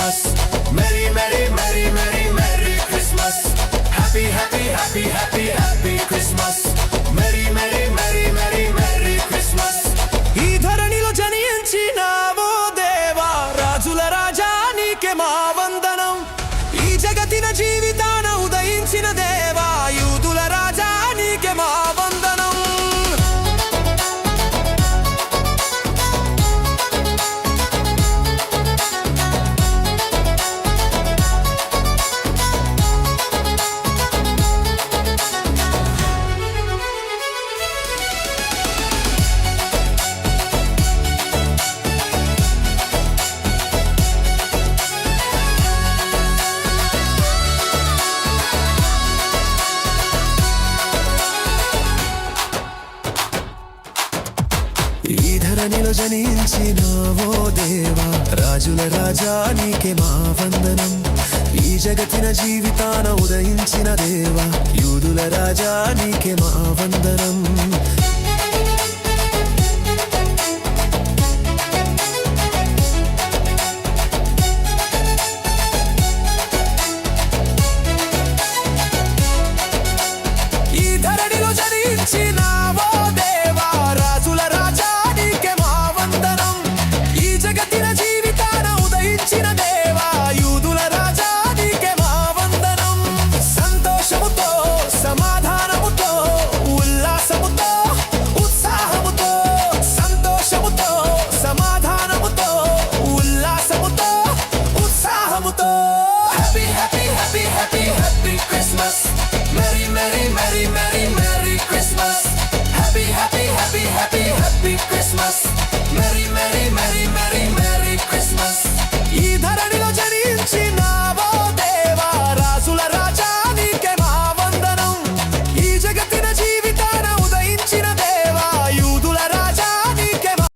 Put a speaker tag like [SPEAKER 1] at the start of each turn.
[SPEAKER 1] Christmas. Merry, merry, merry, merry, merry Christmas. Happy, happy, happy, happy, happy Christmas. Merry, merry, merry, merry, merry Christmas. ఈ ధరణిలో జనించినావో దేవా, రాజుల రాజా నీకే మా వందనం. ఈ జగతిన జీవితాన ఉదయించిన దేవా, యూదుల రాజా నీకే మా వందనం. ఈ ధరణిలో జనించినావో దేవా, రాజుల రాజా నీకే మా వందనం. ఈ జగతిన జీవితాన ఉదయించిన దేవా, యూదుల రాజా నీకే మా వందనం.